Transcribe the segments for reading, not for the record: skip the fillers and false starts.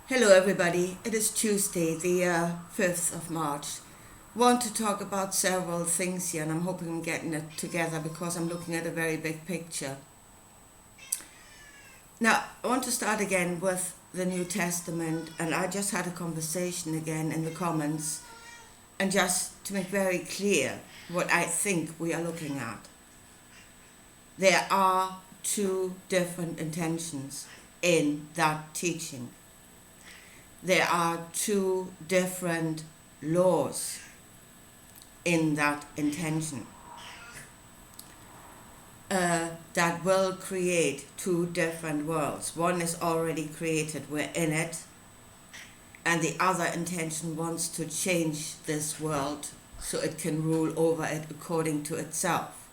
Hello, everybody. It is Tuesday, the 5th of March. Want to talk about several things here, and I'm hoping I'm getting it together because I'm looking at a very big picture. Now, I want to start again with the New Testament, and I just had a conversation again in the comments, and just to make very clear what I think we are looking at. There are two different intentions in that teaching. There are two different laws in that intention that will create two different worlds. One is already created, we're in it, and the other intention wants to change this world so it can rule over it according to itself.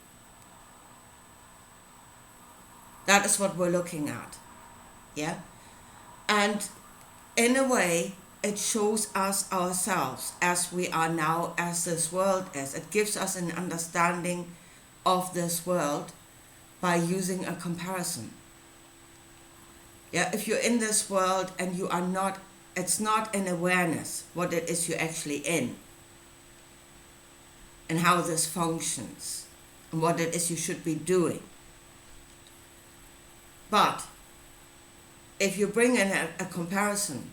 That is what we're looking at, yeah? And in a way, it shows us ourselves as we are now, as this world is. It gives us an understanding of this world by using a comparison. Yeah, if you're in this world and you are not, it's not an awareness what it is you're actually in and how this functions and what it is you should be doing. But if you bring in a comparison,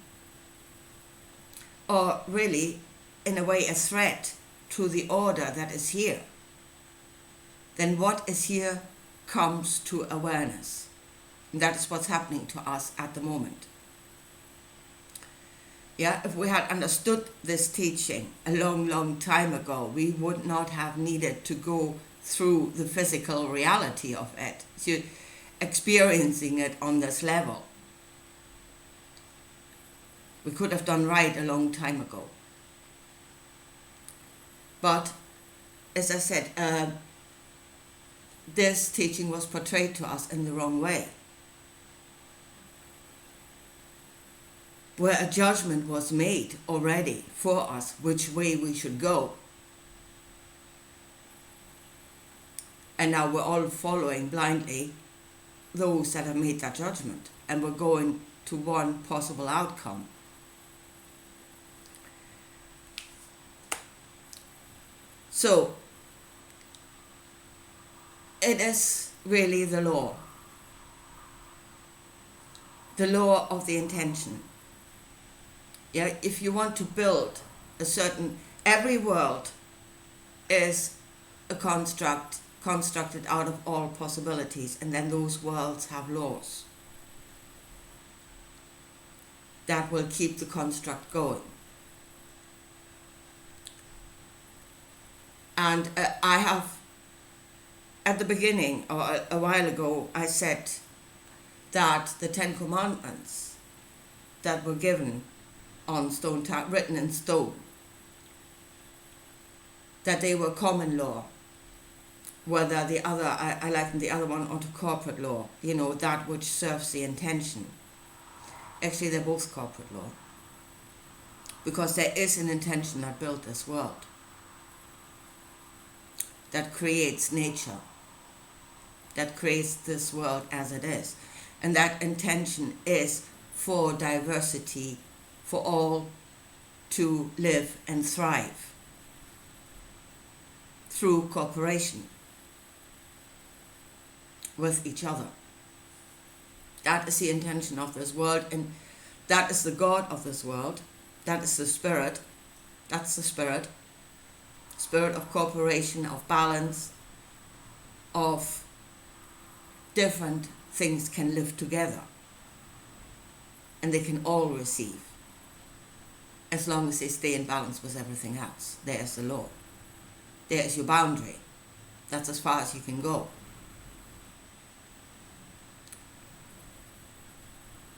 or really, in a way, a threat to the order that is here, then what is here comes to awareness. And that is what's happening to us at the moment. Yeah, if we had understood this teaching a long, long time ago, we would not have needed to go through the physical reality of it, so experiencing it on this level. We could have done right a long time ago. But, as I said, this teaching was portrayed to us in the wrong way, where a judgment was made already for us which way we should go. And now we're all following blindly those that have made that judgment, and we're going to one possible outcome. So, it is really the law of the intention. Yeah, if you want to build every world is a constructed out of all possibilities, and then those worlds have laws that will keep the construct going. And I have, at the beginning, or a while ago, I said that the Ten Commandments that were given on stone, written in stone, that they were common law, whether the other, I likened the other one onto corporate law, that which serves the intention. Actually, they're both corporate law, because there is an intention that built this world, that creates nature, that creates this world as it is. And that intention is for diversity, for all to live and thrive through cooperation with each other. That is the intention of this world, and that is the God of this world. That is the Spirit. That's the Spirit of cooperation, of balance, of different things can live together, and they can all receive as long as they stay in balance with everything else. There is the law. There is your boundary. That's as far as you can go.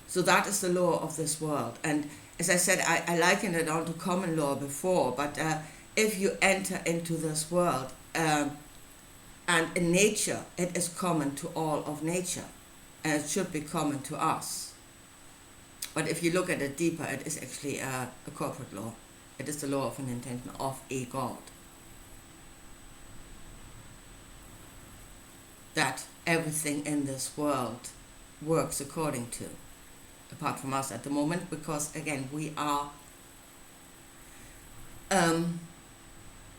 So that is the law of this world. And as I said, I likened it onto common law before, but if you enter into this world, and in nature, it is common to all of nature, and it should be common to us. But if you look at it deeper, it is actually a corporate law. It is the law of an intention of a God. That everything in this world works according to. apart from us at the moment, because again we are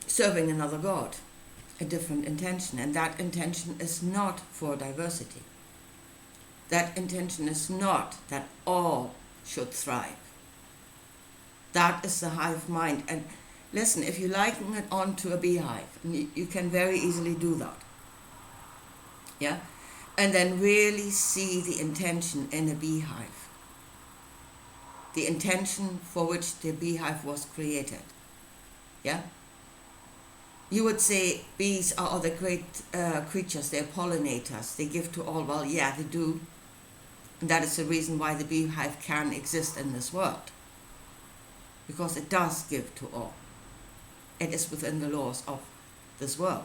serving another God, a different intention, and that intention is not for diversity. That intention is not that all should thrive. That is the hive mind. And listen, if you liken it onto a beehive, you can very easily do that. Yeah? And then really see the intention in a beehive. The intention for which the beehive was created. Yeah? You would say bees are other great creatures, they're pollinators, they give to all. Well, yeah, they do. And that is the reason why the beehive can exist in this world. Because it does give to all. It is within the laws of this world.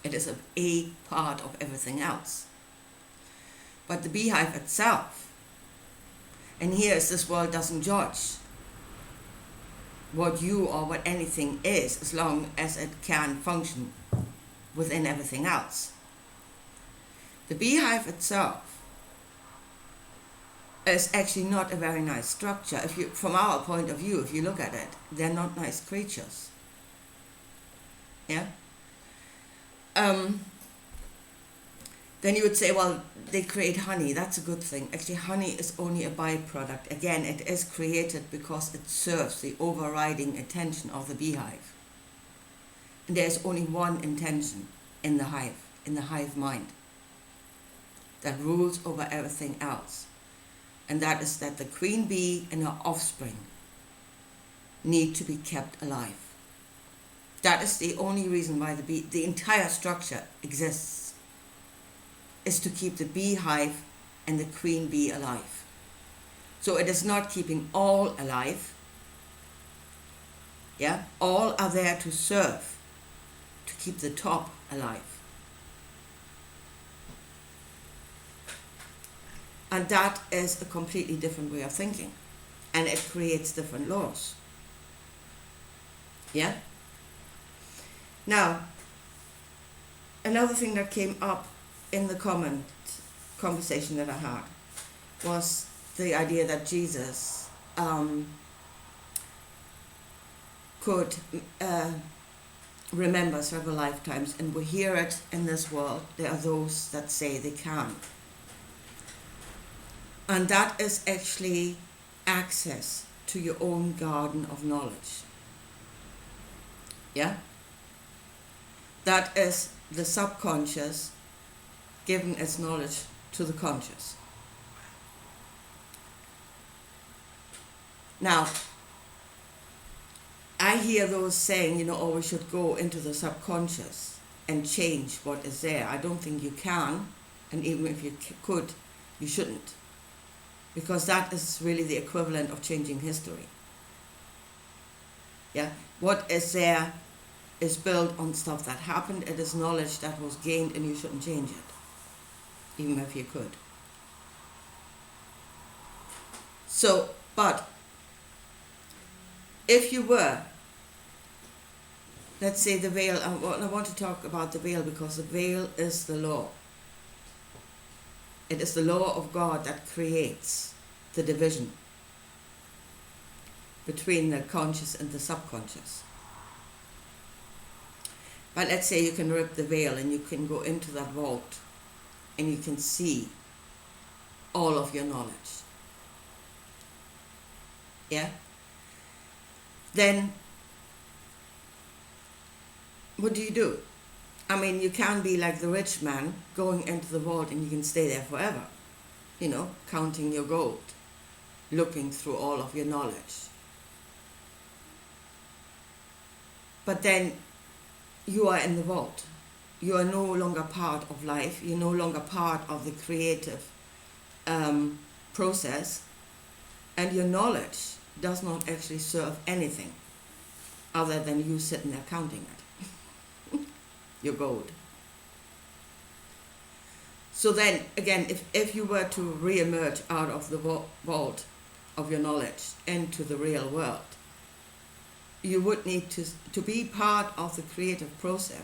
It is a part of everything else. But the beehive itself, and here is this world doesn't judge what you or what anything is, as long as it can function within everything else. The beehive itself is actually not a very nice structure. From our point of view, if you look at it, they're not nice creatures. Yeah? Then you would say, well, they create honey. That's a good thing. Actually, honey is only a byproduct. Again, it is created because it serves the overriding intention of the beehive. And there's only one intention in the hive mind, that rules over everything else. And that is that the queen bee and her offspring need to be kept alive. That is the only reason why the entire structure exists, is to keep the beehive and the queen bee alive. So it is not keeping all alive. Yeah, all are there to serve, to keep the top alive. And that is a completely different way of thinking. And it creates different laws. Yeah? Now, another thing that came up in the conversation that I had was the idea that Jesus could remember several lifetimes, and we hear it in this world. There are those that say they can. And that is actually access to your own garden of knowledge. Yeah? That is the subconscious giving its knowledge to the conscious. Now, I hear those saying, oh, we should go into the subconscious and change what is there. I don't think you can, and even if you could, you shouldn't. Because that is really the equivalent of changing history. Yeah, what is there is built on stuff that happened. It is knowledge that was gained, and you shouldn't change it, even if you could. So, but if you were, let's say the veil, I want to talk about the veil because the veil is the law. It is the law of God that creates the division between the conscious and the subconscious. But let's say you can rip the veil and you can go into that vault and you can see all of your knowledge. Yeah? Then what do? I mean, you can be like the rich man going into the vault and you can stay there forever, counting your gold, looking through all of your knowledge. But then you are in the vault. You are no longer part of life. You're no longer part of the creative process. And your knowledge does not actually serve anything other than you sitting there counting it. Your gold. So then, again, if you were to re-emerge out of the vault of your knowledge into the real world, you would need to be part of the creative process.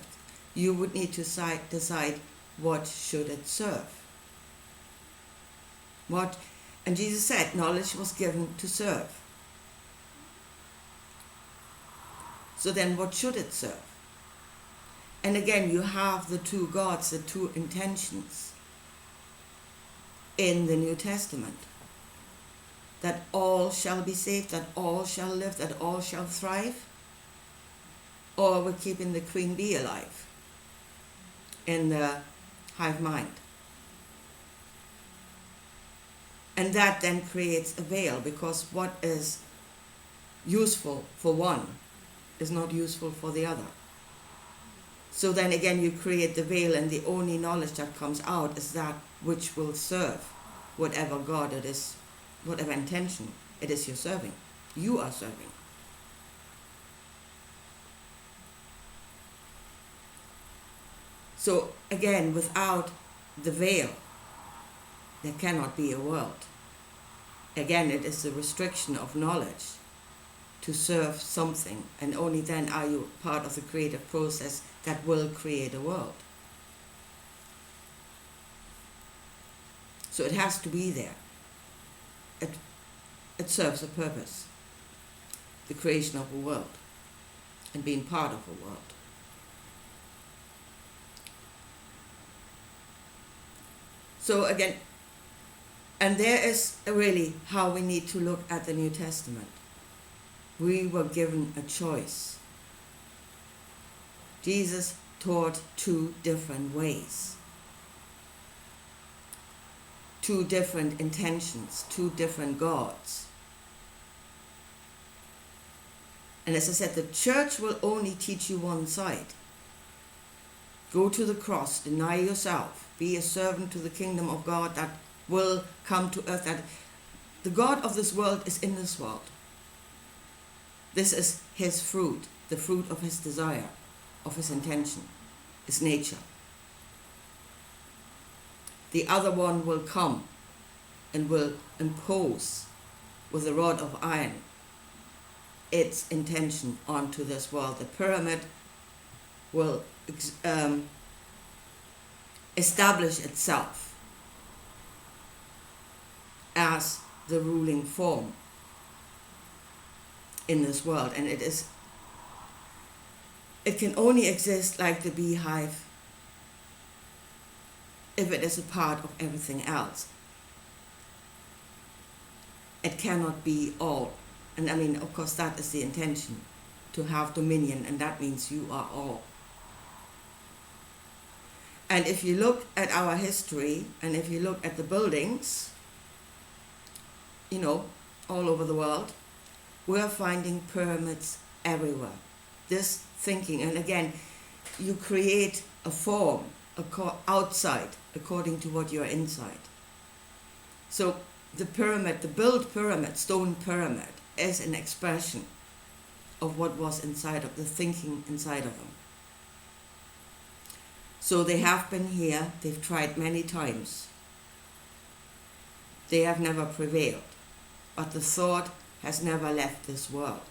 You would need to decide what should it serve. And Jesus said knowledge was given to serve. So then what should it serve? And again, you have the two gods, the two intentions in the New Testament. That all shall be saved, that all shall live, that all shall thrive. Or we're keeping the queen bee alive in the hive mind. And that then creates a veil, because what is useful for one is not useful for the other. So then again you create the veil, and the only knowledge that comes out is that which will serve whatever God it is, whatever intention it is you're serving, you are serving. So again, without the veil, there cannot be a world. Again, it is the restriction of knowledge to serve something, and only then are you part of the creative process that will create a world. So it has to be there. It serves a purpose, the creation of a world and being part of a world. So again, and there is really how we need to look at the New Testament. We were given a choice. Jesus taught two different ways, two different intentions, two different gods. And as I said, the church will only teach you one side. Go to the cross, deny yourself, be a servant to the kingdom of God that will come to earth. That the God of this world is in this world. This is his fruit, the fruit of his desire, of his intention, his nature. The other one will come and will impose with a rod of iron its intention onto this world. The pyramid will establish itself as the ruling form in this world, and it can only exist like the beehive if it is a part of everything else. It cannot be all. And I mean, of course, that is the intention, to have dominion, and that means you are all. And if you look at our history, and if you look at the buildings, all over the world, we're finding pyramids everywhere. This thinking, and again, you create a form outside according to what you're inside. So the pyramid, the built pyramid, stone pyramid, is an expression of what was inside of the thinking inside of them. So they have been here, they've tried many times. They have never prevailed, but the thought has never left this world.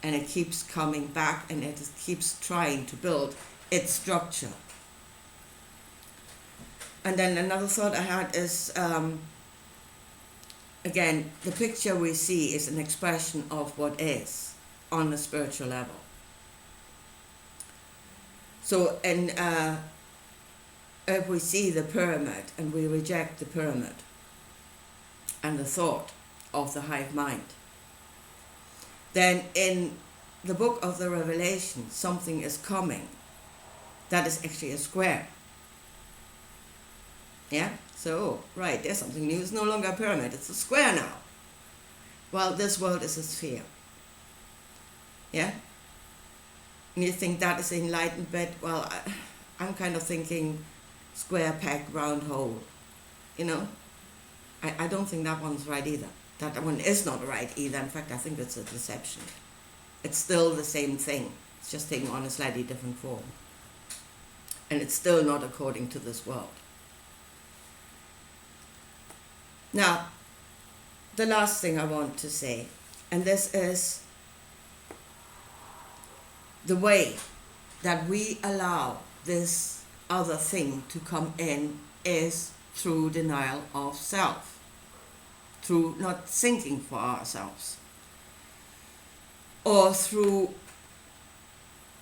And it keeps coming back, and it keeps trying to build its structure. And then another thought I had is, again, the picture we see is an expression of what is on a spiritual level. So, if we see the pyramid and we reject the pyramid and the thought of the hive mind, then in the book of the Revelation, something is coming that is actually a square. Yeah? So, right, there's something new. It's no longer a pyramid, it's a square now. Well, this world is a sphere. Yeah? And you think that is the enlightened bit? Well, I'm kind of thinking square peg, round hole. I don't think that one's right either. That one is not right either. In fact, I think it's a deception. It's still the same thing. It's just taking on a slightly different form. And it's still not according to this world. Now, the last thing I want to say, and this is the way that we allow this other thing to come in, is through denial of self. through not thinking for ourselves, or through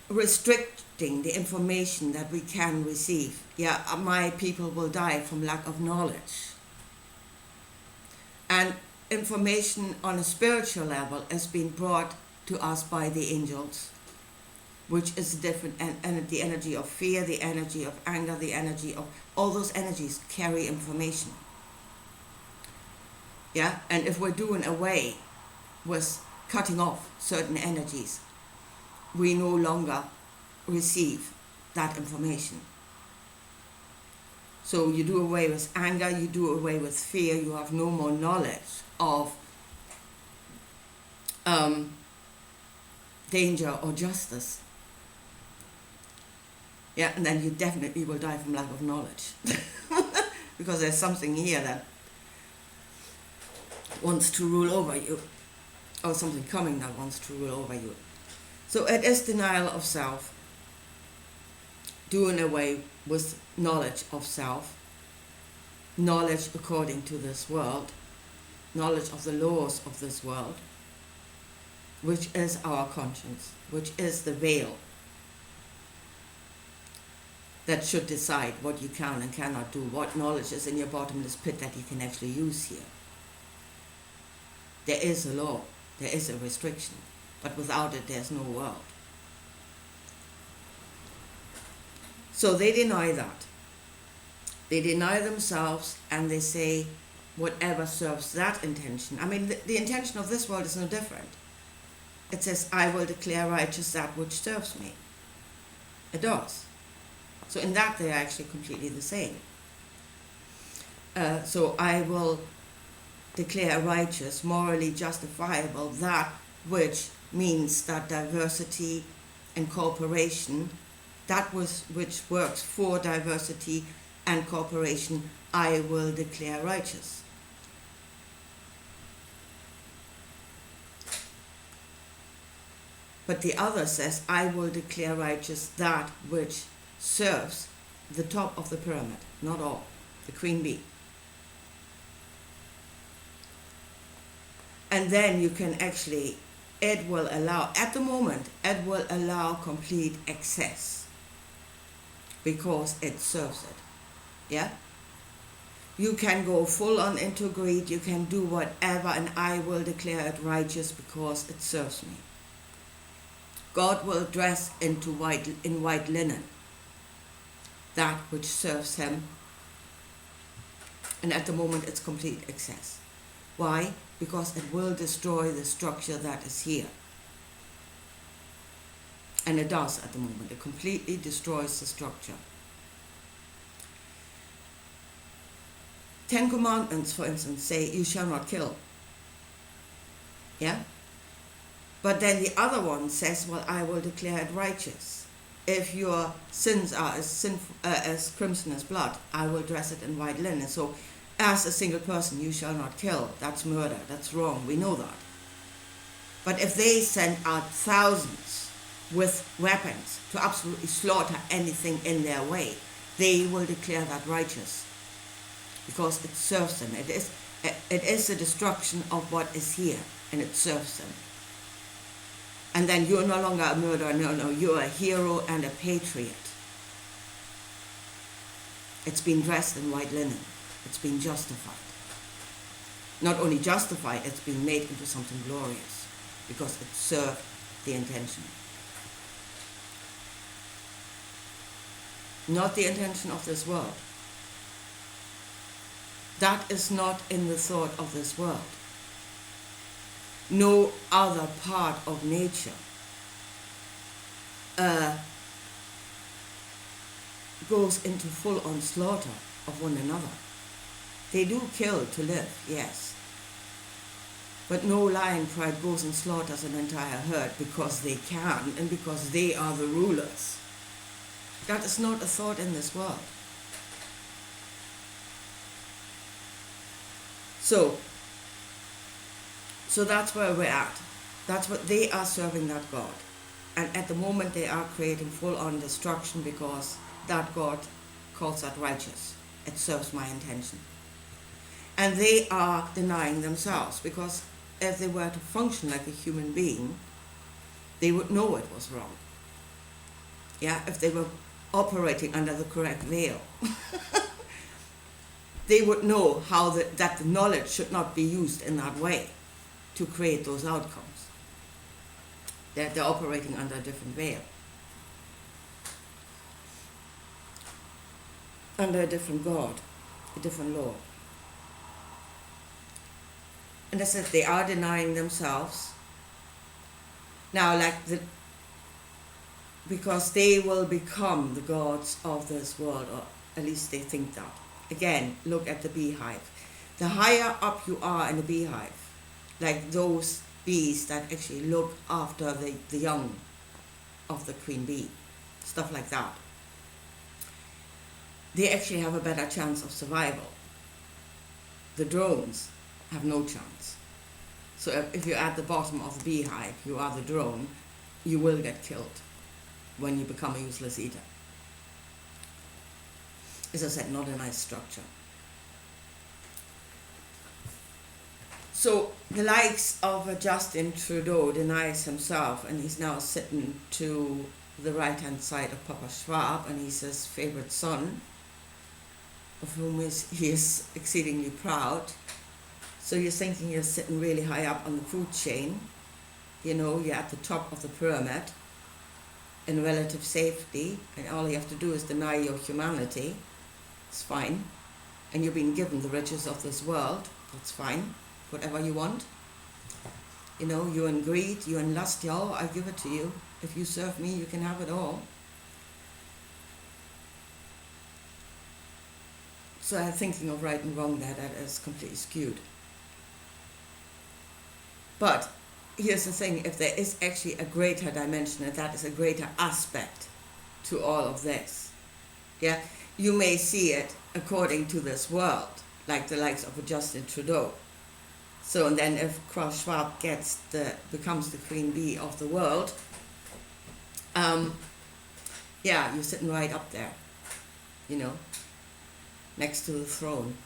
restricting the information that we can receive. Yeah, my people will die from lack of knowledge. And information on a spiritual level is being brought to us by the angels, which is different, and the energy of fear, the energy of anger, the energy of all those energies carry information. Yeah, and if we're doing away with cutting off certain energies, we no longer receive that information. So you do away with anger, you do away with fear, you have no more knowledge of danger or justice. Yeah, and then you definitely will die from lack of knowledge. Because there's something here that wants to rule over you, or something coming that wants to rule over you. So it is denial of self, doing away with knowledge of self, knowledge according to this world, knowledge of the laws of this world, which is our conscience, which is the veil that should decide what you can and cannot do, what knowledge is in your bottomless pit that you can actually use here. There is a law, there is a restriction, but without it there's no world. So they deny that. They deny themselves, and they say whatever serves that intention. I mean, the intention of this world is no different. It says, I will declare righteous that which serves me. It does. So in that they are actually completely the same. So I will declare righteous, morally justifiable, that which means that diversity and cooperation, that which works for diversity and cooperation, I will declare righteous. But the other says, I will declare righteous that which serves the top of the pyramid, not all, the queen bee. And then you can actually, it will allow, at the moment, it will allow complete access because it serves it. Yeah? You can go full on into greed, you can do whatever, and I will declare it righteous because it serves me. God will dress in white linen, that which serves him, and at the moment it's complete access. Why? Because it will destroy the structure that is here. And it does at the moment. It completely destroys the structure. 10 Commandments, for instance, say, you shall not kill. Yeah? But then the other one says, well, I will declare it righteous. If your sins are as crimson as blood, I will dress it in white linen. So as a single person, you shall not kill. That's murder. That's wrong. We know that. But if they send out thousands with weapons to absolutely slaughter anything in their way, they will declare that righteous because it serves them. It is the destruction of what is here, and it serves them. And then you're no longer a murderer. No, you're a hero and a patriot. It's been dressed in white linen. It's been justified. Not only justified, it's been made into something glorious because it served the intention. Not the intention of this world. That is not in the thought of this world. No other part of nature goes into full-on slaughter of one another. They do kill to live, yes. But no lion pride goes and slaughters an entire herd because they can and because they are the rulers. That is not a thought in this world. So that's where we're at. That's what they are serving, that God. And at the moment they are creating full-on destruction because that God calls that righteous. It serves my intention. And they are denying themselves, because if they were to function like a human being, they would know it was wrong. Yeah, if they were operating under the correct veil. They would know how that the knowledge should not be used in that way to create those outcomes. They're operating under a different veil, under a different God, a different law. And I said they are denying themselves. Now, because they will become the gods of this world, or at least they think that. Again, look at the beehive. The higher up you are in the beehive, like those bees that actually look after the young of the queen bee, stuff like that, they actually have a better chance of survival. The drones have no chance. So if you're at the bottom of the beehive, you are the drone, you will get killed when you become a useless eater. As I said, not a nice structure. So the likes of Justin Trudeau denies himself, and he's now sitting to the right-hand side of Papa Schwab, and he's his favorite son, of whom he is exceedingly proud. So you're thinking you're sitting really high up on the food chain. You know, you're at the top of the pyramid in relative safety, and all you have to do is deny your humanity. It's fine. And you've been given the riches of this world. That's fine. Whatever you want. You know, you're in greed, you're in lust, yo, I give it to you. If you serve me, you can have it all. So I'm thinking of right and wrong there, that is completely skewed. But here's the thing, if there is actually a greater dimension, and that is a greater aspect to all of this, yeah, you may see it according to this world, like the likes of a Justin Trudeau. So, and then if Klaus Schwab becomes the queen bee of the world, yeah, you're sitting right up there, you know, next to the throne.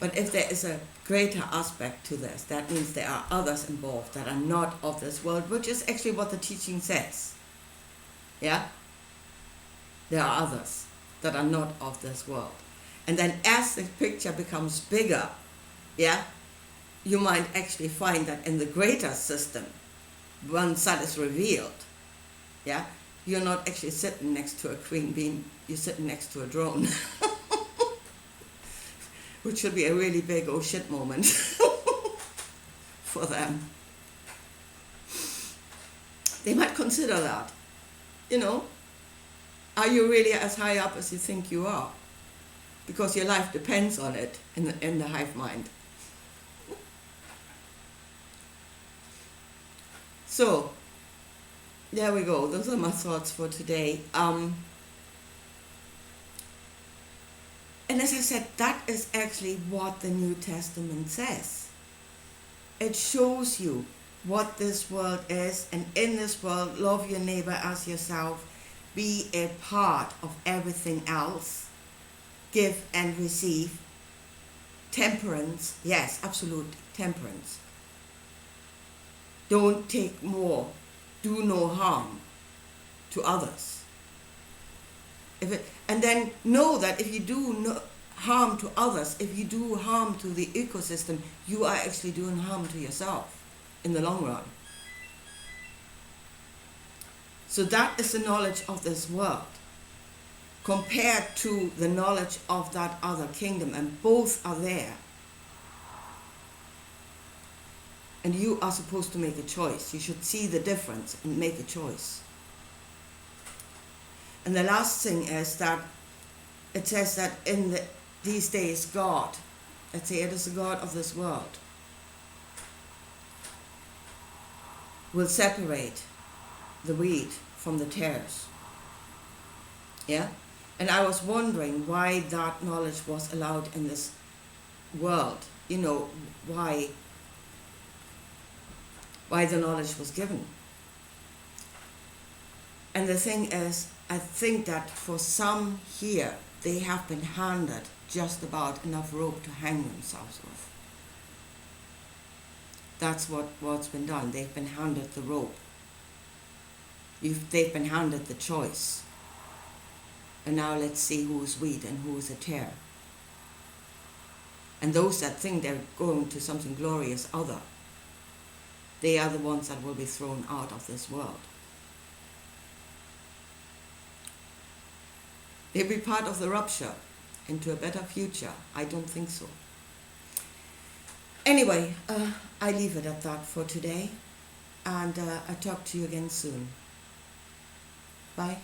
But if there is a greater aspect to this, that means there are others involved that are not of this world, which is actually what the teaching says. Yeah? There are others that are not of this world. And then as the picture becomes bigger, yeah, you might actually find that in the greater system, once that is revealed, yeah, you're not actually sitting next to a queen bee, you're sitting next to a drone. Which should be a really big oh shit moment for them. They might consider that. You know, are you really as high up as you think you are? Because your life depends on it in the hive mind. So, there we go. Those are my thoughts for today. And as I said, that is actually what the New Testament says. It shows you what this world is, and in this world, love your neighbor as yourself, be a part of everything else, give and receive, temperance, yes, absolute temperance. Don't take more, do no harm to others. And then know that if you do no harm to others, if you do harm to the ecosystem, you are actually doing harm to yourself in the long run. So that is the knowledge of this world compared to the knowledge of that other kingdom, and both are there. And you are supposed to make a choice. You should see the difference and make a choice. And the last thing is that it says that in these days God, let's say it is the God of this world, will separate the wheat from the tares. Yeah? And I was wondering why that knowledge was allowed in this world. You know, why the knowledge was given. And the thing is, I think that for some here, they have been handed just about enough rope to hang themselves with. That's what's been done. They've been handed the rope. They've been handed the choice. And now let's see who's wheat and who's a tare. And those that think they're going to something glorious other, they are the ones that will be thrown out of this world. They'll be part of the rupture into a better future. I don't think so. Anyway, I leave it at that for today, and I'll talk to you again soon. Bye.